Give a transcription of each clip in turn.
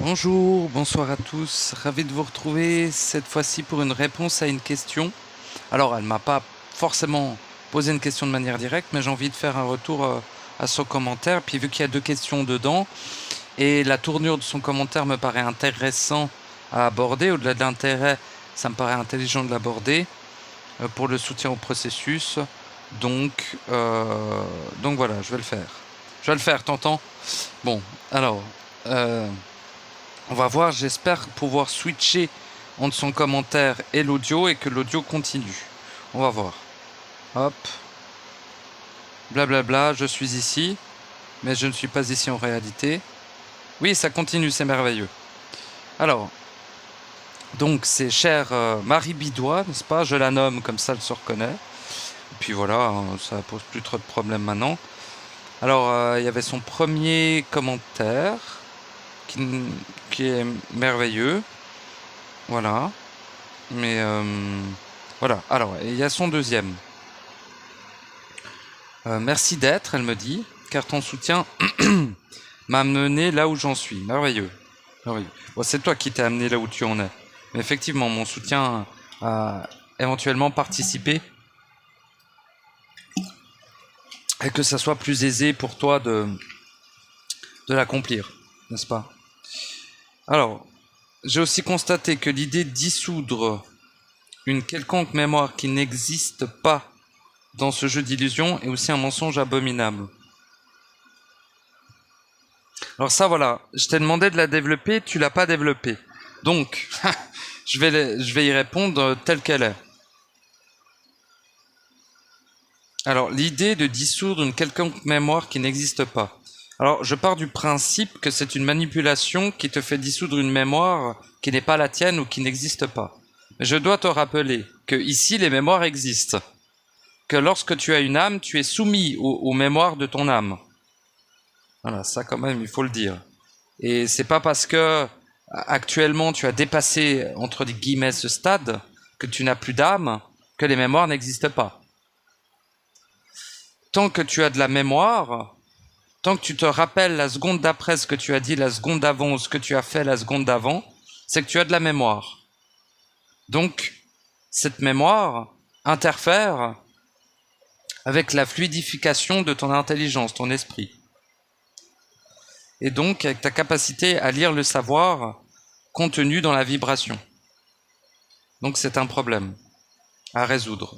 Bonjour, bonsoir à tous, ravi de vous retrouver cette fois-ci pour une réponse à une question. Alors, elle m'a pas forcément posé une question de manière directe, mais j'ai envie de faire un retour à son commentaire. Puis vu qu'il y a deux questions dedans, et la tournure de son commentaire me paraît intéressant à aborder, au-delà de l'intérêt, ça me paraît intelligent de l'aborder pour le soutien au processus. Donc voilà, je vais le faire. Je vais le faire, t'entends? Bon, alors... euh, on va voir, j'espère pouvoir switcher entre son commentaire et l'audio et que l'audio continue. On va voir. Hop. Blablabla, je suis ici, mais je ne suis pas ici en réalité. Oui, ça continue, c'est merveilleux. Alors, donc c'est cher Marie Bidois, n'est-ce pas? Je la nomme, comme ça elle se reconnaît. Et puis voilà, ça pose plus trop de problèmes maintenant. Alors, il y avait son premier commentaire qui, qui est merveilleux. Voilà. Mais voilà. Alors, il y a son deuxième. Merci d'être, elle me dit, car ton soutien m'a amené là où j'en suis. Merveilleux. Merveilleux. Bon, c'est toi qui t'es amené là où tu en es. Mais effectivement, mon soutien a éventuellement participé et que ça soit plus aisé pour toi de l'accomplir, n'est-ce pas? Alors, j'ai aussi constaté que l'idée de dissoudre une quelconque mémoire qui n'existe pas dans ce jeu d'illusion est aussi un mensonge abominable. Alors ça, voilà, je t'ai demandé de la développer, tu l'as pas développée. Donc, je vais y répondre telle qu'elle est. Alors, l'idée de dissoudre une quelconque mémoire qui n'existe pas. Alors, je pars du principe que c'est une manipulation qui te fait dissoudre une mémoire qui n'est pas la tienne ou qui n'existe pas. Mais je dois te rappeler que ici, les mémoires existent. Que lorsque tu as une âme, tu es soumis aux mémoires de ton âme. Voilà, ça quand même, il faut le dire. Et c'est pas parce que actuellement tu as dépassé entre guillemets ce stade que tu n'as plus d'âme que les mémoires n'existent pas. Tant que tu as de la mémoire, tant que tu te rappelles la seconde d'après ce que tu as dit la seconde d'avant ou ce que tu as fait la seconde d'avant, c'est que tu as de la mémoire. Donc, cette mémoire interfère avec la fluidification de ton intelligence, ton esprit. Et donc avec ta capacité à lire le savoir contenu dans la vibration. Donc c'est un problème à résoudre.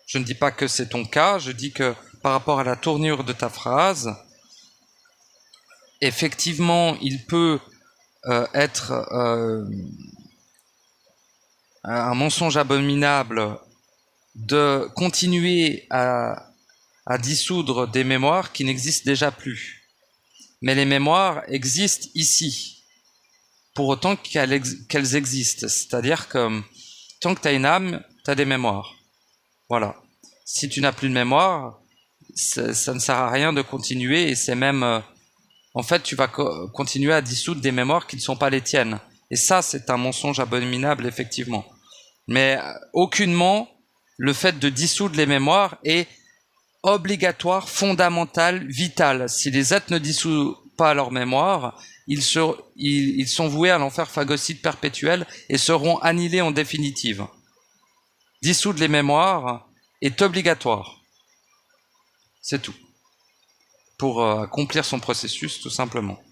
Je ne dis pas que c'est ton cas, je dis que par rapport à la tournure de ta phrase, effectivement, il peut être un mensonge abominable de continuer à dissoudre des mémoires qui n'existent déjà plus. Mais les mémoires existent ici, pour autant qu'elles existent. C'est-à-dire que tant que tu as une âme, tu as des mémoires. Voilà. Si tu n'as plus de mémoire, ça ne sert à rien de continuer et c'est même... en fait, tu vas continuer à dissoudre des mémoires qui ne sont pas les tiennes. Et ça, c'est un mensonge abominable, effectivement. Mais aucunement, le fait de dissoudre les mémoires est obligatoire, fondamental, vital. Si les êtres ne dissoudent pas leur mémoire, ils sont voués à l'enfer phagocide perpétuel et seront annihilés en définitive. Dissoudre les mémoires est obligatoire. C'est tout. Pour accomplir son processus, tout simplement.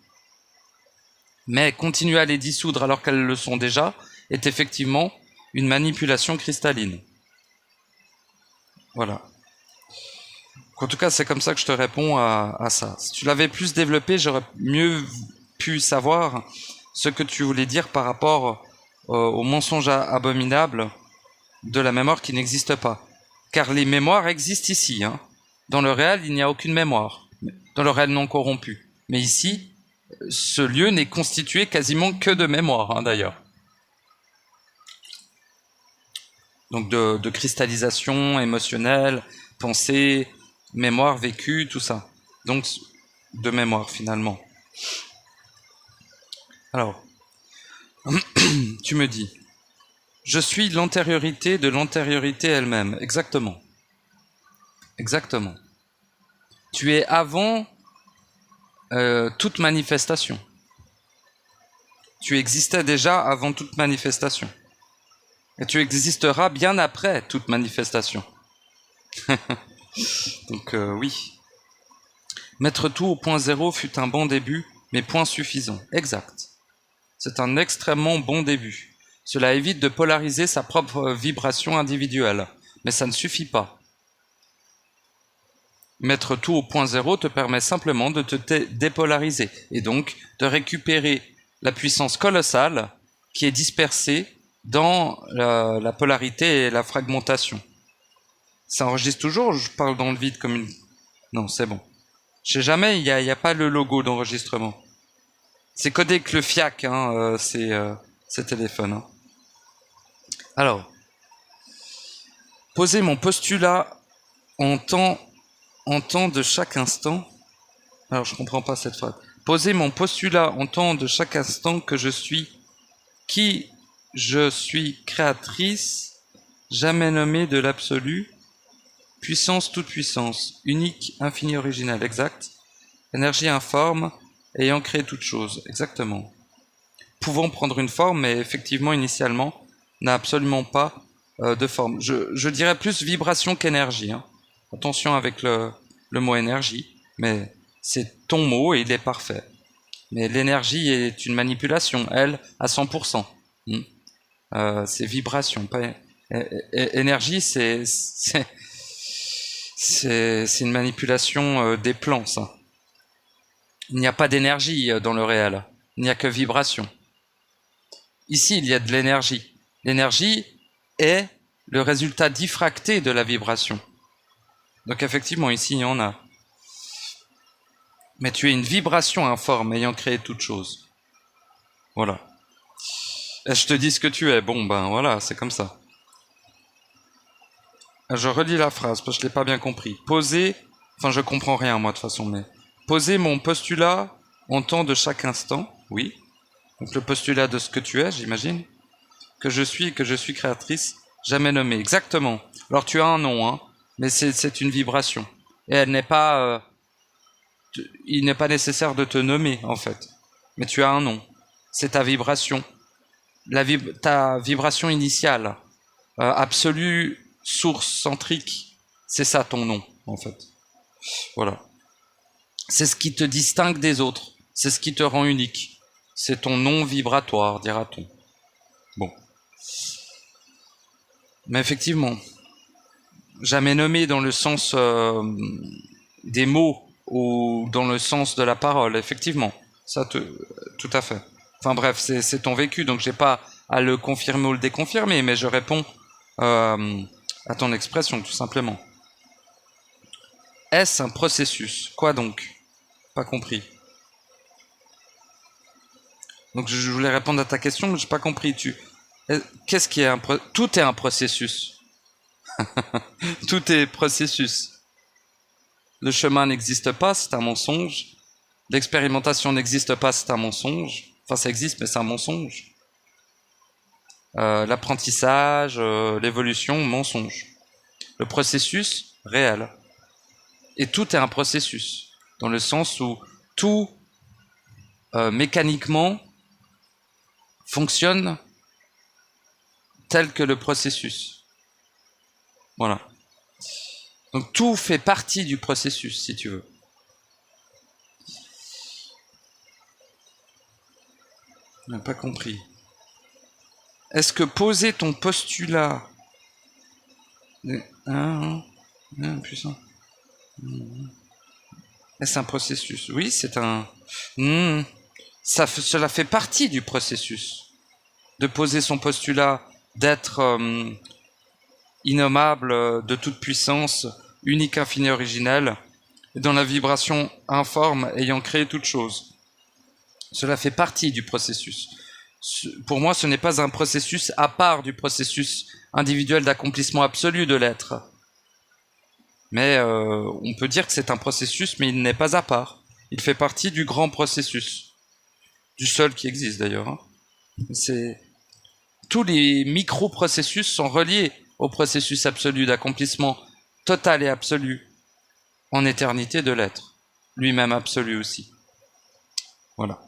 Mais continuer à les dissoudre alors qu'elles le sont déjà est effectivement une manipulation cristalline. Voilà. En tout cas, c'est comme ça que je te réponds à ça. Si tu l'avais plus développé, j'aurais mieux pu savoir ce que tu voulais dire par rapport au mensonge abominable de la mémoire qui n'existe pas. Car les mémoires existent ici. Hein. Dans le réel, il n'y a aucune mémoire. Dans le réel non corrompu. Mais ici, ce lieu n'est constitué quasiment que de mémoire, hein, d'ailleurs. Donc de cristallisation émotionnelle, pensée, mémoire vécue, tout ça. Donc de mémoire finalement. Alors, tu me dis, je suis l'antériorité de l'antériorité elle-même. Exactement. Exactement. Tu es avant toute manifestation. Tu existais déjà avant toute manifestation. Et tu existeras bien après toute manifestation. Donc oui. Mettre tout au point zéro fut un bon début, mais point suffisant. Exact. C'est un extrêmement bon début. Cela évite de polariser sa propre vibration individuelle. Mais ça ne suffit pas. Mettre tout au point zéro te permet simplement de te dépolariser et donc de récupérer la puissance colossale qui est dispersée dans la polarité et la fragmentation. Ça enregistre toujours ou je parle dans le vide comme une... Non, c'est bon. Je sais jamais, il y a pas le logo d'enregistrement. C'est codé avec le FIAC, hein, ces téléphones. Hein. Alors, poser mon postulat en temps de chaque instant. Alors, je comprends pas cette phrase. Poser mon postulat en temps de chaque instant que je suis, qui je suis créatrice, jamais nommée de l'absolu, puissance toute puissance, unique, infinie, originale, exact, énergie informe, ayant créé toute chose, exactement. Pouvant prendre une forme, mais effectivement, initialement, n'a absolument pas de forme. Je dirais plus vibration qu'énergie. Hein. Attention avec le mot énergie, mais c'est ton mot et il est parfait. Mais l'énergie est une manipulation, elle, à 100%. C'est vibration, pas énergie, c'est une manipulation des plans, ça. Il n'y a pas d'énergie dans le réel, il n'y a que vibration. Ici, il y a de l'énergie. L'énergie est le résultat diffracté de la vibration. Donc effectivement, ici, il y en a. Mais tu es une vibration informe ayant créé toute chose. Voilà. Et je te dis ce que tu es. Bon, ben voilà, c'est comme ça. Je relis la phrase parce que je l'ai pas bien compris. Poser, enfin je comprends rien moi de toute façon, mais poser mon postulat en temps de chaque instant, oui. Donc le postulat de ce que tu es, j'imagine. Que je suis créatrice, jamais nommée. Exactement. Alors tu as un nom, hein, mais c'est une vibration. Et elle n'est pas... il n'est pas nécessaire de te nommer, en fait. Mais tu as un nom. C'est ta vibration. Ta vibration initiale. Absolue, source, centrique. C'est ça ton nom, en fait. Voilà. C'est ce qui te distingue des autres. C'est ce qui te rend unique. C'est ton nom vibratoire, dira-t-on. Bon. Mais effectivement, jamais nommé dans le sens des mots ou dans le sens de la parole, effectivement. Ça, tout à fait. Enfin bref, c'est ton vécu, donc j'ai pas à le confirmer ou le déconfirmer, mais je réponds à ton expression, tout simplement. Est-ce un processus? Quoi donc? Pas compris. Donc je voulais répondre à ta question, mais j'ai pas compris. Qu'est-ce qui est tout est un processus. Tout est processus. Le chemin n'existe pas, c'est un mensonge. L'expérimentation n'existe pas, c'est un mensonge. Enfin, ça existe, mais c'est un mensonge. L'apprentissage, l'évolution, mensonge. Le processus, réel. Et tout est un processus, dans le sens où tout, mécaniquement, fonctionne tel que le processus. Voilà. Donc tout fait partie du processus, si tu veux. On n'a pas compris. Est-ce que poser ton postulat... puissant. Est-ce un processus? Oui, c'est un... Cela fait partie du processus. De poser son postulat, d'être innommable, de toute puissance, unique, infini, originel, dans la vibration informe ayant créé toute chose. Cela fait partie du processus. Pour moi, ce n'est pas un processus à part du processus individuel d'accomplissement absolu de l'être. Mais on peut dire que c'est un processus, mais il n'est pas à part. Il fait partie du grand processus. Du seul qui existe d'ailleurs. Hein. Tous les micro-processus sont reliés au processus absolu d'accomplissement total et absolu en éternité de l'être. Lui-même absolu aussi. Voilà.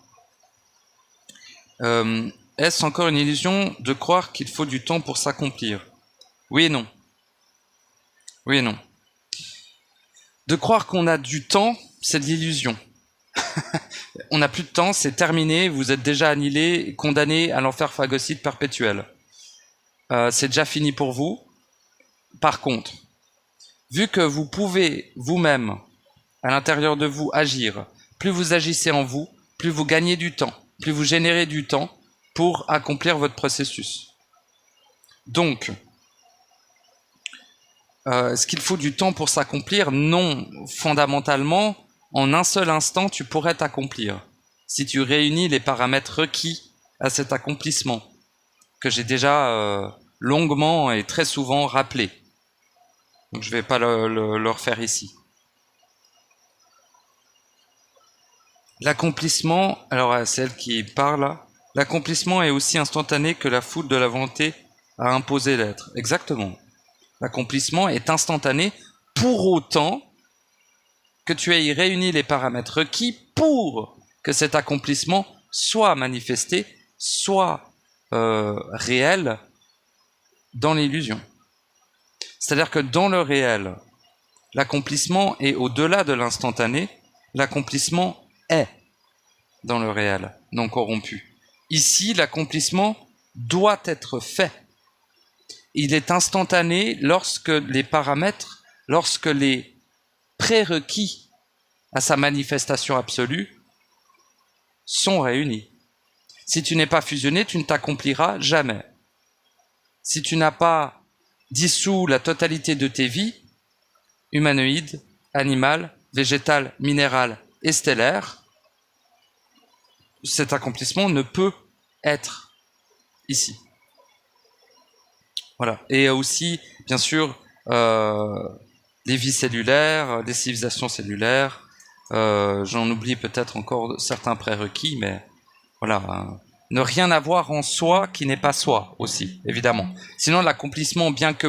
Est-ce encore une illusion de croire qu'il faut du temps pour s'accomplir? Oui et non. Oui et non. De croire qu'on a du temps, c'est de l'illusion. On n'a plus de temps, c'est terminé, vous êtes déjà annihilé, condamné à l'enfer phagocyte perpétuel. C'est déjà fini pour vous. Par contre, vu que vous pouvez vous-même, à l'intérieur de vous, agir, plus vous agissez en vous, plus vous gagnez du temps, plus vous générez du temps pour accomplir votre processus. Donc, est-ce qu'il faut du temps pour s'accomplir? Non, fondamentalement, en un seul instant, tu pourrais t'accomplir. Si tu réunis les paramètres requis à cet accomplissement, que j'ai déjà longuement et très souvent rappelé. Donc je ne vais pas le refaire ici. L'accomplissement, alors c'est elle qui parle, l'accomplissement est aussi instantané que la foule de la volonté a imposé l'être. Exactement. L'accomplissement est instantané pour autant que tu aies réuni les paramètres requis pour que cet accomplissement soit manifesté, soit réel dans l'illusion. C'est-à-dire que dans le réel, l'accomplissement est au-delà de l'instantané, l'accomplissement est dans le réel, non corrompu. Ici, l'accomplissement doit être fait. Il est instantané lorsque les paramètres, lorsque les prérequis à sa manifestation absolue sont réunis. Si tu n'es pas fusionné, tu ne t'accompliras jamais. Si tu n'as pas dissous la totalité de tes vies, humanoïdes, animales, végétales, minérales et stellaires, cet accomplissement ne peut être ici. Voilà. Et aussi, bien sûr, les vies cellulaires, les civilisations cellulaires, j'en oublie peut-être encore certains prérequis, mais voilà. Ne rien avoir en soi qui n'est pas soi aussi, évidemment. Sinon, l'accomplissement, bien que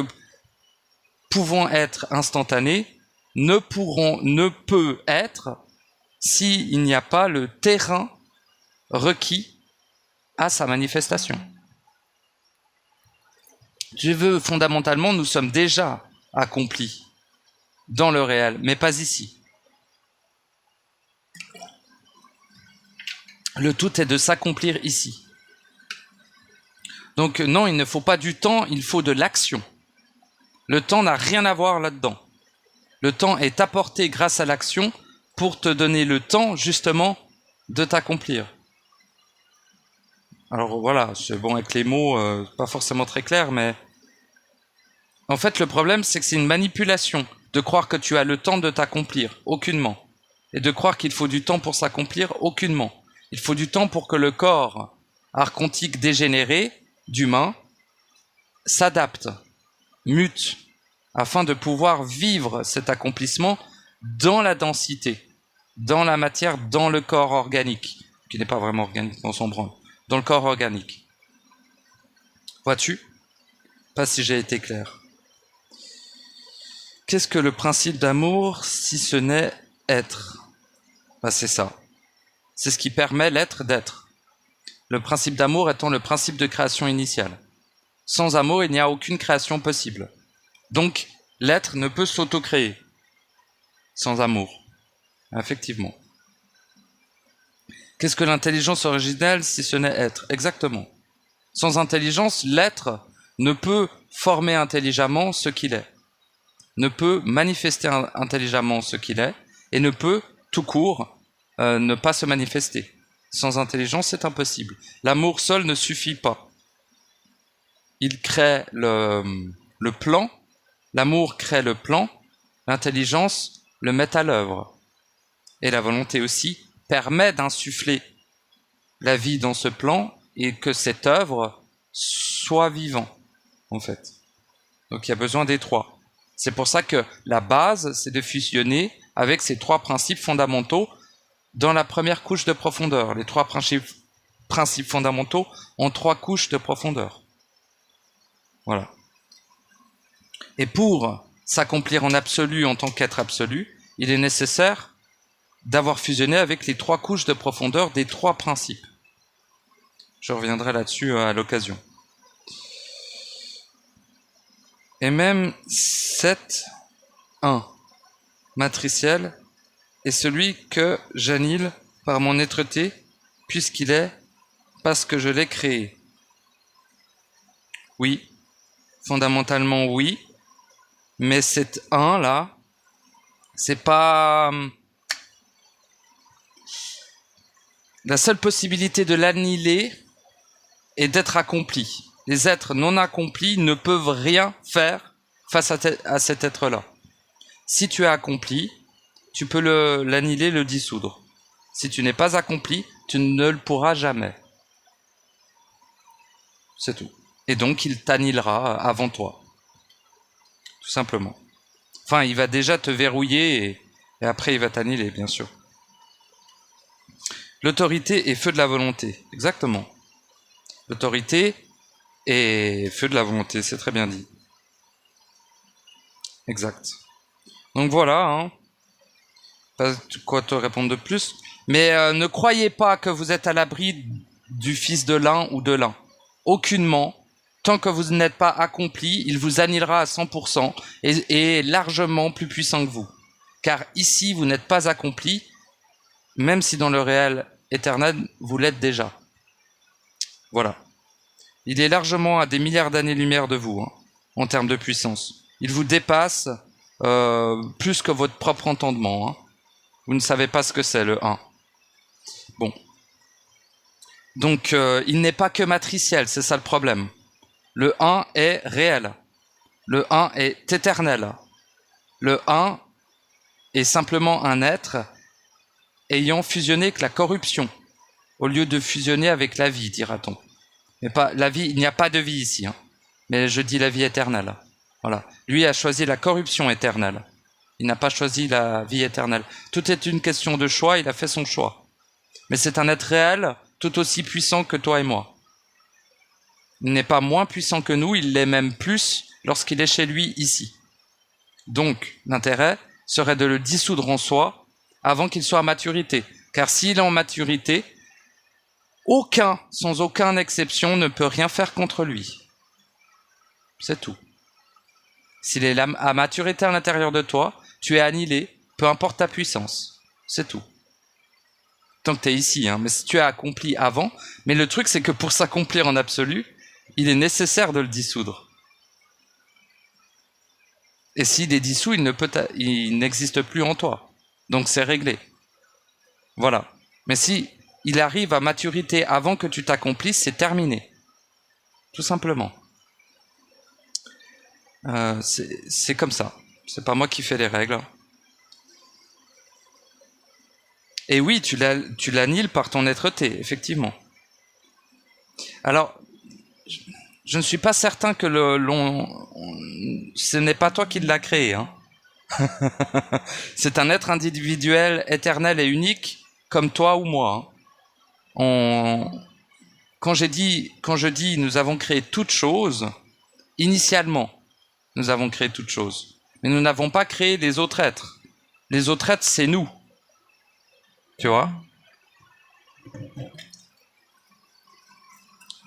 pouvant être instantané, ne peut être s'il n'y a pas le terrain requis à sa manifestation. Je veux fondamentalement, nous sommes déjà accomplis dans le réel, mais pas ici. Le tout est de s'accomplir ici. Donc non, il ne faut pas du temps, il faut de l'action. Le temps n'a rien à voir là-dedans. Le temps est apporté grâce à l'action pour te donner le temps, justement, de t'accomplir. Alors voilà, c'est bon avec les mots, pas forcément très clair, mais... En fait, le problème, c'est que c'est une manipulation de croire que tu as le temps de t'accomplir, aucunement. Et de croire qu'il faut du temps pour s'accomplir, aucunement. Il faut du temps pour que le corps archontique dégénéré d'humain s'adapte, mute, afin de pouvoir vivre cet accomplissement dans la densité, dans la matière, dans le corps organique, qui n'est pas vraiment organique, on s'en branle, dans le corps organique. Vois-tu? Pas si j'ai été clair. Qu'est-ce que le principe d'amour si ce n'est être? Ben, c'est ça. C'est ce qui permet l'être d'être. Le principe d'amour étant le principe de création initiale. Sans amour, il n'y a aucune création possible. Donc, l'être ne peut s'auto-créer sans amour. Effectivement. Qu'est-ce que l'intelligence originelle si ce n'est être? Exactement. Sans intelligence, l'être ne peut former intelligemment ce qu'il est, ne peut manifester intelligemment ce qu'il est, et ne peut, tout court, ne pas se manifester. Sans intelligence, c'est impossible. L'amour seul ne suffit pas. Il crée le plan, l'amour crée le plan, l'intelligence le met à l'œuvre. Et la volonté aussi permet d'insuffler la vie dans ce plan et que cette œuvre soit vivante, en fait. Donc il y a besoin des trois. C'est pour ça que la base, c'est de fusionner avec ces trois principes fondamentaux dans la première couche de profondeur. Les trois principes fondamentaux ont trois couches de profondeur. Voilà. Et pour s'accomplir en absolu en tant qu'être absolu, il est nécessaire d'avoir fusionné avec les trois couches de profondeur des trois principes. Je reviendrai là-dessus à l'occasion. Et même cet 1 matriciel est celui que j'annule par mon êtreté, puisqu'il est parce que je l'ai créé. Oui, fondamentalement oui, mais cet 1 là, c'est pas... La seule possibilité de l'annihiler est d'être accompli. Les êtres non accomplis ne peuvent rien faire face à cet être-là. Si tu es accompli, tu peux l'annihiler, le dissoudre. Si tu n'es pas accompli, tu ne le pourras jamais. C'est tout. Et donc, il t'annihilera avant toi. Tout simplement. Enfin, il va déjà te verrouiller et après, il va t'annihiler, bien sûr. L'autorité est feu de la volonté. Exactement. L'autorité est feu de la volonté, c'est très bien dit. Exact. Donc voilà, hein. Pas quoi te répondre de plus. Mais ne croyez pas que vous êtes à l'abri du fils de l'un ou de l'un. Aucunement. Tant que vous n'êtes pas accompli, il vous annihilera à 100% et largement plus puissant que vous. Car ici, vous n'êtes pas accompli, même si dans le réel éternel, vous l'êtes déjà. Voilà. Il est largement à des milliards d'années-lumière de vous, hein, en termes de puissance. Il vous dépasse plus que votre propre entendement. Hein. Vous ne savez pas ce que c'est, le 1. Bon. Donc, il n'est pas que matriciel, c'est ça le problème. Le 1 est réel. Le 1 est éternel. Le 1 est simplement un être ayant fusionné avec la corruption, au lieu de fusionner avec la vie, dira-t-on. Mais pas la vie, il n'y a pas de vie ici, hein. Mais je dis la vie éternelle. Voilà. Lui a choisi la corruption éternelle. Il n'a pas choisi la vie éternelle. Tout est une question de choix, il a fait son choix. Mais c'est un être réel, tout aussi puissant que toi et moi. Il n'est pas moins puissant que nous, il l'est même plus lorsqu'il est chez lui ici. Donc, l'intérêt serait de le dissoudre en soi avant qu'il soit à maturité. Car s'il est en maturité, aucun, sans aucune exception, ne peut rien faire contre lui. C'est tout. S'il est à maturité à l'intérieur de toi, tu es annihilé, peu importe ta puissance. C'est tout. Tant que tu es ici, hein. Mais si tu es accompli avant, mais le truc c'est que pour s'accomplir en absolu, il est nécessaire de le dissoudre. Et s'il est dissous, il n'existe plus en toi. Donc c'est réglé. Voilà. Mais si il arrive à maturité avant que tu t'accomplisses, c'est terminé. Tout simplement. C'est comme ça. C'est pas moi qui fais les règles. Et oui, tu l'annihiles par ton êtreté, effectivement. Alors, je ne suis pas certain que ce n'est pas toi qui l'as créé. Hein. C'est un être individuel, éternel et unique, comme toi ou moi. Hein. Quand je dis nous avons créé toute chose, initialement, nous avons créé toute chose. Mais nous n'avons pas créé les autres êtres. Les autres êtres, c'est nous. Tu vois ?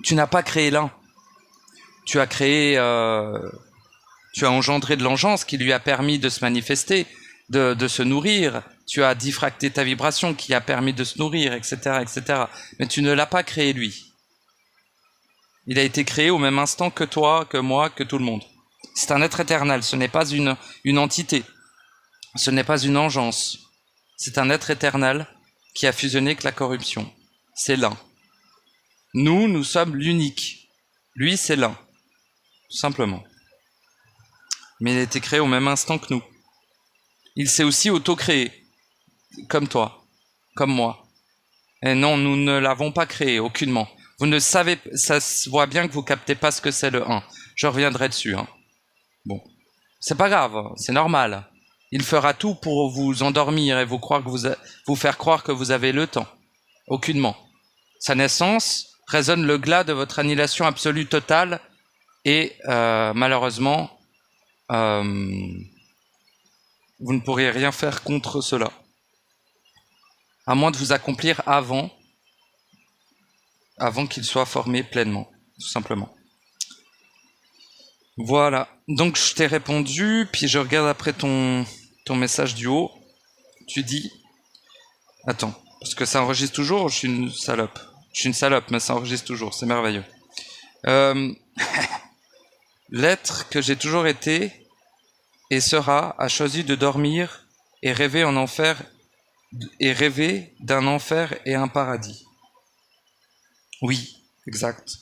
Tu n'as pas créé l'un. Tu as créé... tu as engendré de l'engeance qui lui a permis de se manifester, de se nourrir. Tu as diffracté ta vibration qui a permis de se nourrir, etc., etc. Mais tu ne l'as pas créé, lui. Il a été créé au même instant que toi, que moi, que tout le monde. C'est un être éternel, ce n'est pas une entité. Ce n'est pas une engeance. C'est un être éternel qui a fusionné avec la corruption. C'est l'un. Nous sommes l'unique. Lui, c'est l'un. Tout simplement. Mais il a été créé au même instant que nous. Il s'est aussi auto-créé. Comme toi. Comme moi. Et non, nous ne l'avons pas créé, aucunement. Vous ne savez... Ça se voit bien que vous captez pas ce que c'est le 1. Je reviendrai dessus. Hein. Bon. C'est pas grave, c'est normal. Il fera tout pour vous endormir et vous faire croire que vous avez le temps. Aucunement. Sa naissance résonne le glas de votre annihilation absolue totale et malheureusement, vous ne pourrez rien faire contre cela. À moins de vous accomplir avant avant qu'il soit formé pleinement, tout simplement. Voilà, donc je t'ai répondu, puis je regarde après ton message du haut. Tu dis... Attends, parce que ça enregistre toujours, je suis une salope. Je suis une salope, mais ça enregistre toujours, c'est merveilleux. L'être que j'ai toujours été et sera a choisi de dormir et rêver en enfer et rêver d'un enfer et un paradis. Oui, exact.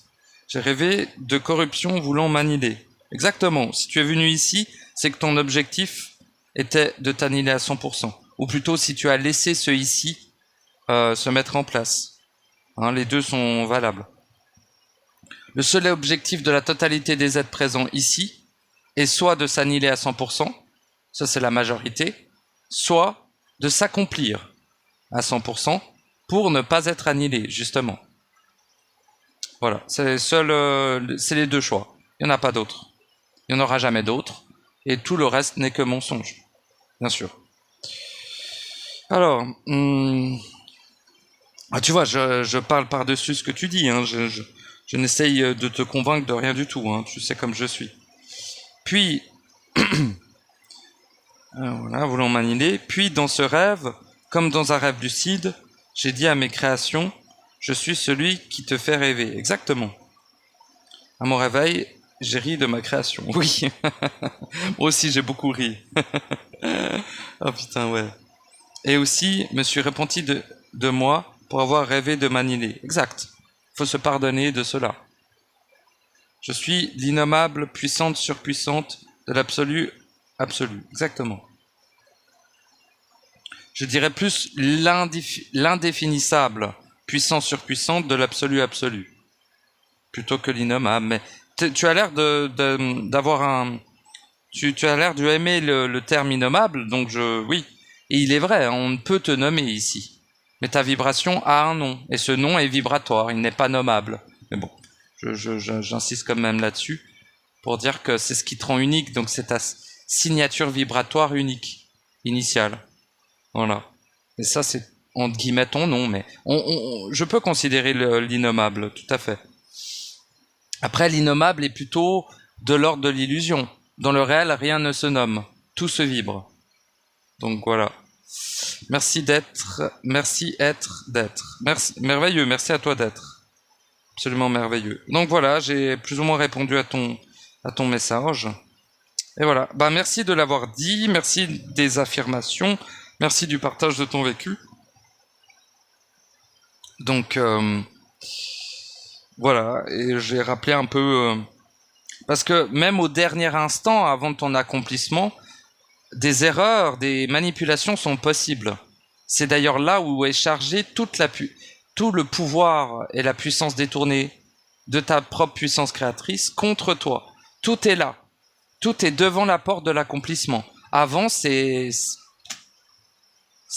J'ai rêvé de corruption voulant m'annihiler. Exactement. Si tu es venu ici, c'est que ton objectif était de t'annihiler à 100%. Ou plutôt, si tu as laissé ce ici se mettre en place. Hein, les deux sont valables. Le seul objectif de la totalité des êtres présents ici est soit de s'annihiler à 100%, ça c'est la majorité, soit de s'accomplir à 100% pour ne pas être annihilé, justement. Voilà, c'est les deux choix. Il n'y en a pas d'autres. Il n'y en aura jamais d'autres. Et tout le reste n'est que mensonge, bien sûr. Alors, tu vois, je parle par-dessus ce que tu dis. Hein. Je n'essaye de te convaincre de rien du tout. Hein. Tu sais comme je suis. Puis, voilà, voulant m'annihiler. Puis, dans ce rêve, comme dans un rêve lucide, j'ai dit à mes créations, je suis celui qui te fait rêver. Exactement. À mon réveil, j'ai ri de ma création. Oui. Moi aussi, j'ai beaucoup ri. Oh putain, ouais. Et aussi, me suis repenti de moi pour avoir rêvé de m'annihiler. Exact. Il faut se pardonner de cela. Je suis l'innommable, puissante, surpuissante de l'absolu absolu. Exactement. Je dirais plus l'indéfinissable, puissance, surpuissante de l'absolu absolu. Plutôt que l'innommable. Mais tu as l'air d'avoir un... Tu as l'air d'aimer le terme innommable, donc oui. Et il est vrai, on peut te nommer ici. Mais ta vibration a un nom, et ce nom est vibratoire, il n'est pas nommable. Mais bon, j'insiste quand même là-dessus, pour dire que c'est ce qui te rend unique, donc c'est ta signature vibratoire unique, initiale. Voilà. Et ça, c'est entre guillemets ton nom, mais je peux considérer l'innommable, tout à fait. Après, l'innommable est plutôt de l'ordre de l'illusion. Dans le réel, rien ne se nomme, tout se vibre. Donc voilà. Merci d'être, merci d'être. Merci, merveilleux, merci à toi d'être. Absolument merveilleux. Donc voilà, j'ai plus ou moins répondu à ton message. Et voilà. Bah merci de l'avoir dit, merci des affirmations, merci du partage de ton vécu. Donc voilà, et j'ai rappelé un peu parce que même au dernier instant, avant ton accomplissement, des erreurs, des manipulations sont possibles. C'est d'ailleurs là où est chargé tout le pouvoir et la puissance détournée de ta propre puissance créatrice contre toi. Tout est là. Tout est devant la porte de l'accomplissement. Avant, c'est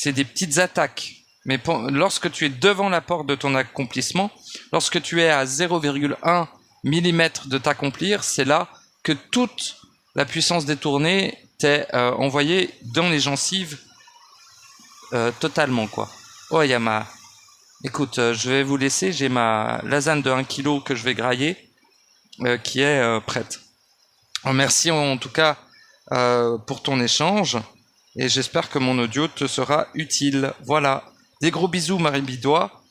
des petites attaques. Mais lorsque tu es devant la porte de ton accomplissement, lorsque tu es à 0,1 mm de t'accomplir, c'est là que toute la puissance détournée t'est envoyée dans les gencives totalement, quoi. Oh, il y a ma... Écoute, je vais vous laisser, j'ai ma lasagne de 1 kg que je vais grailler, qui est prête. Merci en tout cas pour ton échange, et j'espère que mon audio te sera utile. Voilà. Des gros bisous, Marie Bidois.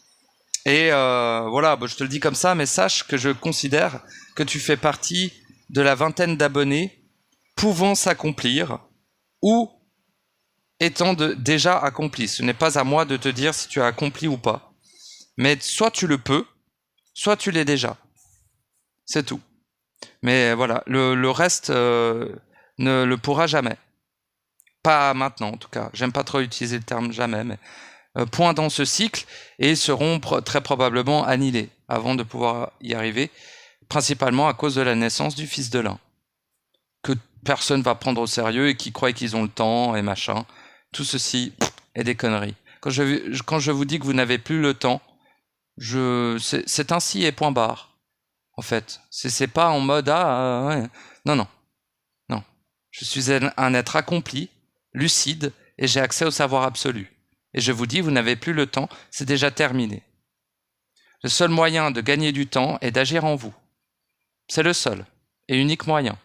Et voilà, je te le dis comme ça, mais sache que je considère que tu fais partie de la vingtaine d'abonnés pouvant s'accomplir ou étant déjà accompli. Ce n'est pas à moi de te dire si tu as accompli ou pas. Mais soit tu le peux, soit tu l'es déjà. C'est tout. Mais voilà, le reste ne le pourra jamais. Pas maintenant, en tout cas. J'aime pas trop utiliser le terme jamais, mais point dans ce cycle et seront très probablement annihilés avant de pouvoir y arriver, principalement à cause de la naissance du fils de l'un, que personne va prendre au sérieux et qui croient qu'ils ont le temps et machin. Tout ceci est des conneries. Quand je vous dis que vous n'avez plus le temps, c'est ainsi et point barre. En fait, c'est pas en mode ouais. Non. Je suis un être accompli, lucide, et j'ai accès au savoir absolu. Et je vous dis, vous n'avez plus le temps, c'est déjà terminé. Le seul moyen de gagner du temps est d'agir en vous. C'est le seul et unique moyen.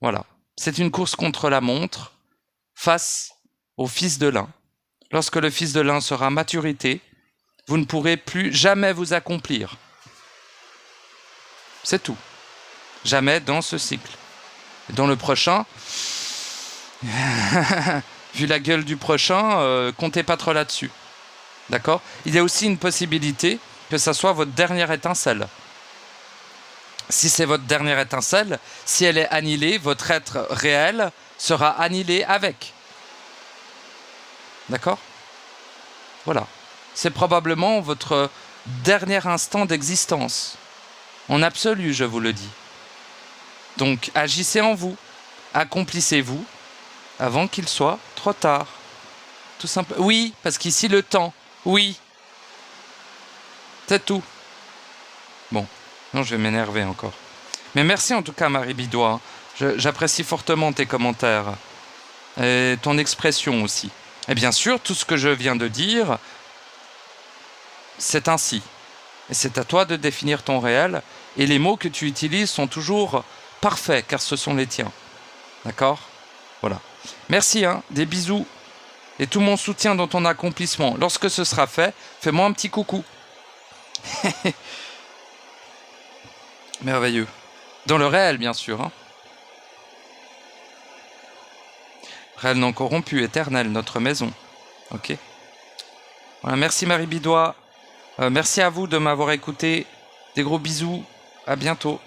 Voilà. C'est une course contre la montre face au fils de l'un. Lorsque le fils de l'un sera à maturité, vous ne pourrez plus jamais vous accomplir. C'est tout. Jamais dans ce cycle. Et dans le prochain, vu la gueule du prochain, comptez pas trop là-dessus. D'accord ? Il y a aussi une possibilité que ça soit votre dernière étincelle. Si c'est votre dernière étincelle, si elle est annihilée, votre être réel sera annihilé avec. D'accord ? Voilà. C'est probablement votre dernier instant d'existence. En absolu, je vous le dis. Donc, agissez en vous. Accomplissez-vous avant qu'il soit trop tard. Tout simple. Oui, parce qu'ici, le temps. Oui. C'est tout. Bon. Non, je vais m'énerver encore. Mais merci en tout cas, Marie Bidois. J'apprécie fortement tes commentaires. Et ton expression aussi. Et bien sûr, tout ce que je viens de dire, c'est ainsi. Et c'est à toi de définir ton réel. Et les mots que tu utilises sont toujours parfaits, car ce sont les tiens. D'accord ? Voilà. Merci, hein. Des bisous. Et tout mon soutien dans ton accomplissement. Lorsque ce sera fait, fais-moi un petit coucou. Merveilleux. Dans le réel, bien sûr. Hein. Réel non corrompu, éternel, notre maison. Ok. Voilà, merci Marie Bidois. Merci à vous de m'avoir écouté. Des gros bisous. À bientôt.